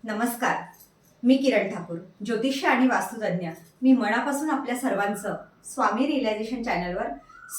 नमस्कार. मी किरण ठाकूर, ज्योतिष आणि वास्तुतज्ञ. मी मनापासून आपल्या सर्वांचं स्वामी रिअलायझेशन चॅनलवर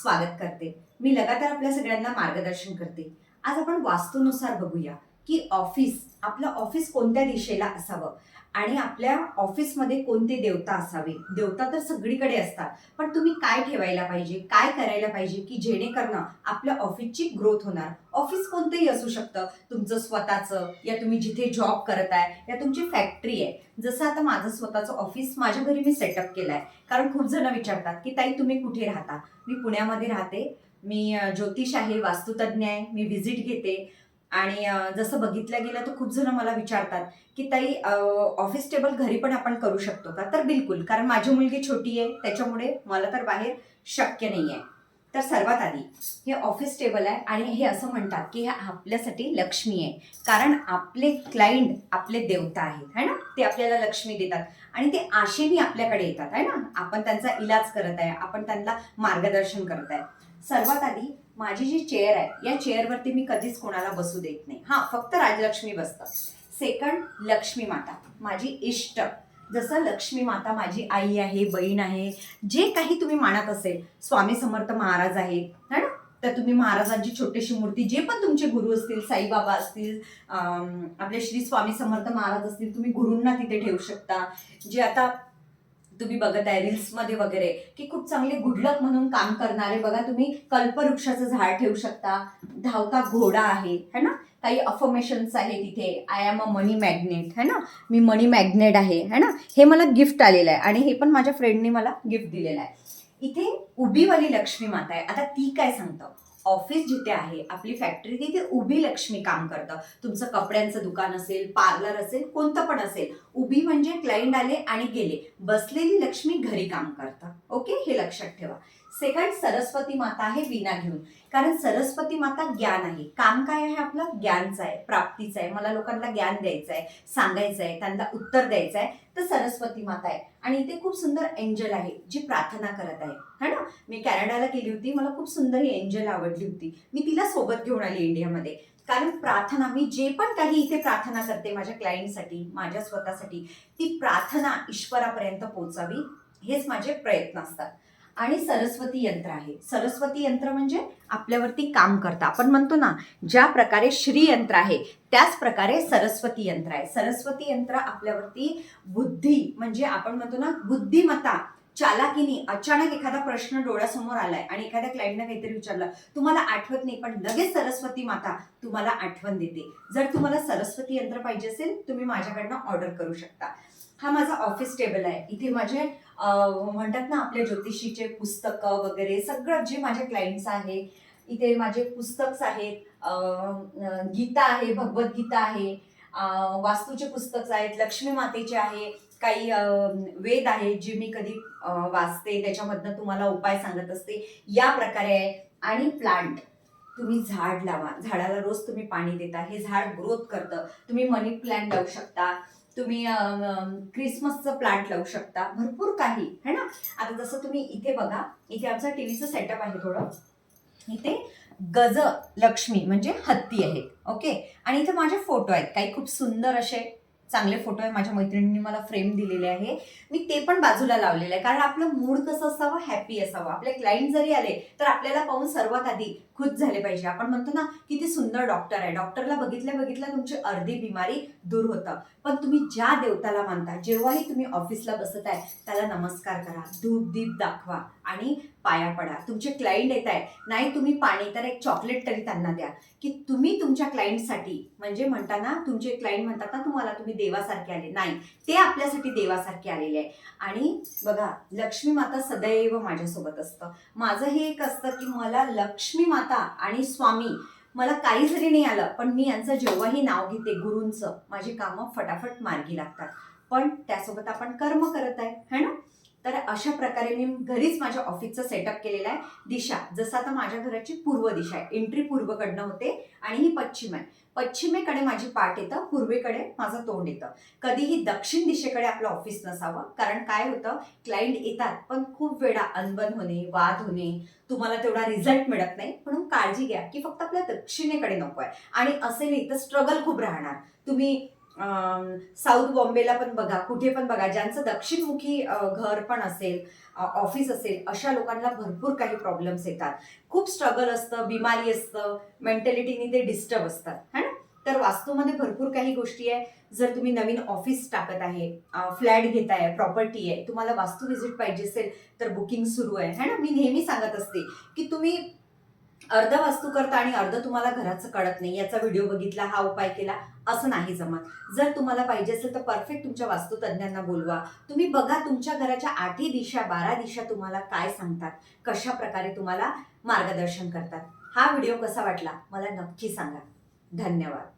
स्वागत करते. मी लगातार आपल्या सगळ्यांना मार्गदर्शन करते. आज आपण वास्तूनुसार बघूया की आपलं ऑफिस कोणत्या दिशेला असावं आणि आपल्या ऑफिसमध्ये कोणते देवता असावे. देवता तर सगळीकडे असतात, पण तुम्ही काय ठेवायला पाहिजे, काय करायला पाहिजे की जेणेकरून आपल्या ऑफिसची ग्रोथ होणार. ऑफिस कोणतंही असू शकतं, तुमचं स्वतःचं, या तुम्ही जिथे जॉब करत आहे, या तुमची फॅक्टरी आहे. जसं आता माझं स्वतःचं ऑफिस माझ्या घरी मी सेटअप केलं आहे. कारण खूप जण विचारतात की ताई तुम्ही कुठे राहता. मी पुण्यामध्ये राहते. मी ज्योतिष आहे, वास्तुतज्ञ आहे. मी व्हिजिट घेते आणि जसं बघितलं गेलं तर खूप जण मला विचारतात की ताई ऑफिस टेबल घरी पण आपण करू शकतो का. तर बिलकुल, कारण माझी मुलगी छोटी आहे, त्याच्यामुळे मला तर बाहेर शक्य नाही आहे. तर सर्वात आधी हे ऑफिस टेबल आहे आणि हे असं म्हणतात की हे आपल्यासाठी लक्ष्मी आहे. कारण आपले क्लायंट आपले देवता आहेत, है ना. ते आपल्याला लक्ष्मी देतात आणि ते आशेने आपल्याकडे येतात, आहे ना. आपण त्यांचा इलाज करत आहे, आपण त्यांना मार्गदर्शन करत आहे. सर्वात आधी माझी जी चेअर आहे, या चेअरवरती मी कधीच कोणाला बसू देत नाही. फक्त राजलक्ष्मी बसतं. सेकंड, लक्ष्मी माता माझी इष्ट. जसं लक्ष्मी माता माझी आई आहे, बहीण आहे, जे काही तुम्ही मानत असेल. स्वामी समर्थ महाराज आहेत, है ना. तर तुम्ही महाराजांची छोटीशी मूर्ती, जे पण तुमचे गुरु असतील, साईबाबा असतील, आपले श्री स्वामी समर्थ महाराज असतील, तुम्ही गुरूंना तिथे ठेवू शकता. जे आता तुम्ही बघत आहे रील्समध्ये वगैरे की खूप चांगले गुडलक म्हणून काम करणारे, बघा तुम्ही कल्पवृक्षाचं झाड ठेवू शकता. धावता घोडा आहे, है ना. काही अफर्मेशन्स आहे तिथे. I am a money magnet, है ना. मी मनी मॅग्नेट आहे, है ना. हे मला गिफ्ट आलेलं आहे आणि हे पण माझ्या फ्रेंडनी मला गिफ्ट दिलेलं आहे. इथे उभीवाली लक्ष्मी माता आहे. आता ती काय सांगतं, ऑफिस जिथे आहे, आपली फॅक्टरी, तिथे उभी लक्ष्मी काम करतं. तुमचं कपड्यांचं दुकान असेल, पार्लर असेल, कोणतं पण असेल. उभी म्हणजे क्लायंट आले आणि गेले. बसलेली लक्ष्मी घरी काम करतं. ओके, हे लक्षात ठेवा. सेकंड, सरस्वती माता आहे वीणा घेऊन. कारण सरस्वती माता ज्ञान आहे. काम काय आहे आपलं, ज्ञानचं आहे, प्राप्तीचं आहे. मला लोकांना ज्ञान द्यायचं आहे, सांगायचं आहे, त्यांना उत्तर द्यायचं आहे. तर सरस्वती माता आहे. आणि इथे खूप सुंदर एंजल आहे जी प्रार्थना करत आहे, है ना. मी कॅनडाला गेली होती, मला खूप सुंदर ही एंजल आवडली होती. मी तिला सोबत घेऊन आली इंडियामध्ये. कारण प्रार्थना, मी जे पण काही इथे प्रार्थना करते माझ्या क्लायंटसाठी, माझ्या स्वतःसाठी, ती प्रार्थना ईश्वरापर्यंत पोहोचावी, हेच माझे प्रयत्न असतात. आणि सरस्वती यंत्र आहे. सरस्वती यंत्र म्हणजे आपल्यावरती काम करतं. आपण म्हणतो ना, ज्या प्रकारे श्री यंत्र आहे त्याच प्रकारे सरस्वती यंत्र आहे. सरस्वती यंत्र आपल्यावरती बुद्धी, म्हणजे आपण म्हणतो ना बुद्धिमत्ता, चालाकीनी. अचानक एखादा प्रश्न डोळ्यासमोर आलाय आणि एखाद्या क्लायंटने काहीतरी विचारलं, तुम्हाला आठवत नाही, पण लगेच सरस्वती माता तुम्हाला आठवण देते. जर तुम्हाला सरस्वती यंत्र पाहिजे असेल, तुम्ही माझ्याकडनं ऑर्डर करू शकता. हा माझा ऑफिस टेबल आहे. इथे माझे म्हणतात ना आपल्या ज्योतिषीचे पुस्तकं वगैरे सगळं जे माझ्या क्लायंट्स आहे. इथे माझे पुस्तक आहेत. गीता आहे, भगवद्गीता आहे, वास्तूचे पुस्तक आहेत, लक्ष्मी मातेचे आहे, काही वेद आहेत जे मी कधी वाचते, त्याच्यामधनं तुम्हाला उपाय सांगत असते. या प्रकारे आहे. आणि प्लांट, तुम्ही झाड लावा, झाडाला रोज तुम्ही पाणी देता, हे झाड ग्रोथ करतं. तुम्ही मनी प्लांट लावू शकता, तुम्ही क्रिसमसचं प्लांट लावू शकता, भरपूर काही, है ना. आता जसं तुम्ही इथे बघा, इथे आमचं टीव्हीचं सेटअप आहे थोडं. इथे गज लक्ष्मी म्हणजे हत्ती आहेत, ओके. आणि इथे माझे फोटो आहेत, काही खूप सुंदर असे चांगले फोटो आहे. माझ्या मैत्रिणींनी मला फ्रेम दिलेले आहे, मी ते पण बाजूला लावलेलं आहे. कारण आपलं मूड कसं असावं, हॅपी असावं. आपले क्लायंट जरी आले तर आपल्याला पाहून सर्वात आधी खुश झाले पाहिजे. आपण म्हणतो ना किती सुंदर डॉक्टर आहे, डॉक्टरला बघितल्या तुमची अर्धी बिमारी दूर होतं. पण तुम्ही ज्या देवताला मानता, जेव्हाही तुम्ही ऑफिसला बसत आहे त्याला नमस्कार करा, धूप दीप दाखवा आणि पाया पडा. तुमचे क्लायंट येत आहे, नाही तुम्ही पाणी तर एक चॉकलेट तरी त्यांना द्या. की तुम्ही तुमच्या क्लायंटसाठी, म्हणजे म्हणताना तुमचे क्लायंट म्हणतात ना तुम्हाला, तुम्ही देवासारखे आले, नाही, ते आपल्यासाठी देवासारखे आलेले आहे. आणि बघा, लक्ष्मी माता सदैव माझ्यासोबत असतं. माझं हे एक असतं की मला लक्ष्मी माता आणि स्वामी, मला काही जरी नाही आलं पण मी यांचं जेव्हाही नाव घेते गुरूंचं, माझी कामं फटाफट मार्गी लागतात. पण त्यासोबत आपण कर्म करत आहे, है ना. तर अशा प्रकारे मी घरीच माझ्या ऑफिसचं सेटअप केलेलं आहे. दिशा, जसं आता माझ्या घराची पूर्व दिशा आहे, एंट्री पूर्वकडनं होते आणि ही पश्चिम आहे. पश्चिमेकडे माझी पाठ येतं, पूर्वेकडे माझं तोंड येतं. कधीही दक्षिण दिशेकडे आपलं ऑफिस नसावं. कारण काय होतं, क्लायंट येतात पण खूप वेळा अनबन होणे, वाद होणे, तुम्हाला तेवढा रिझल्ट मिळत नाही. म्हणून काळजी घ्या की फक्त आपल्या दक्षिणेकडे नको आहे. आणि असे नाही तर स्ट्रगल खूप राहणार. तुम्ही साऊथ बॉम्बेला पण बघा, कुठे पण बघा, ज्यांचं दक्षिणमुखी घर पण असेल, ऑफिस असेल, अशा लोकांना भरपूर काही प्रॉब्लेम्स येतात. खूप स्ट्रगल असतं, बिमारी असतं, मेंटॅलिटीने ते डिस्टर्ब असतात, है ना? तर वास्तूमध्ये भरपूर काही गोष्टी आहे. जर तुम्ही नवीन ऑफिस टाकत आहे, फ्लॅट घेताय, प्रॉपर्टी आहे, तुम्हाला वास्तू व्हिजिट पाहिजे असेल तर बुकिंग सुरू आहे, है ना? मी नेहमी सांगत असते की तुम्ही अर्ध वास्तू करता आणि अर्ध तुम्हाला घराचं कळत नाही, याचा व्हिडिओ बघितला, हा उपाय केला, असं नाही जमत. जर तुम्हाला पाहिजे असेल तर परफेक्ट तुमच्या वास्तुतज्ञांना बोलवा. तुम्ही बघा तुमच्या घराच्या 8ही दिशा, 12 दिशा तुम्हाला काय सांगतात, कशा प्रकारे तुम्हाला मार्गदर्शन करतात. हा व्हिडिओ कसा वाटला मला नक्की सांगा. धन्यवाद.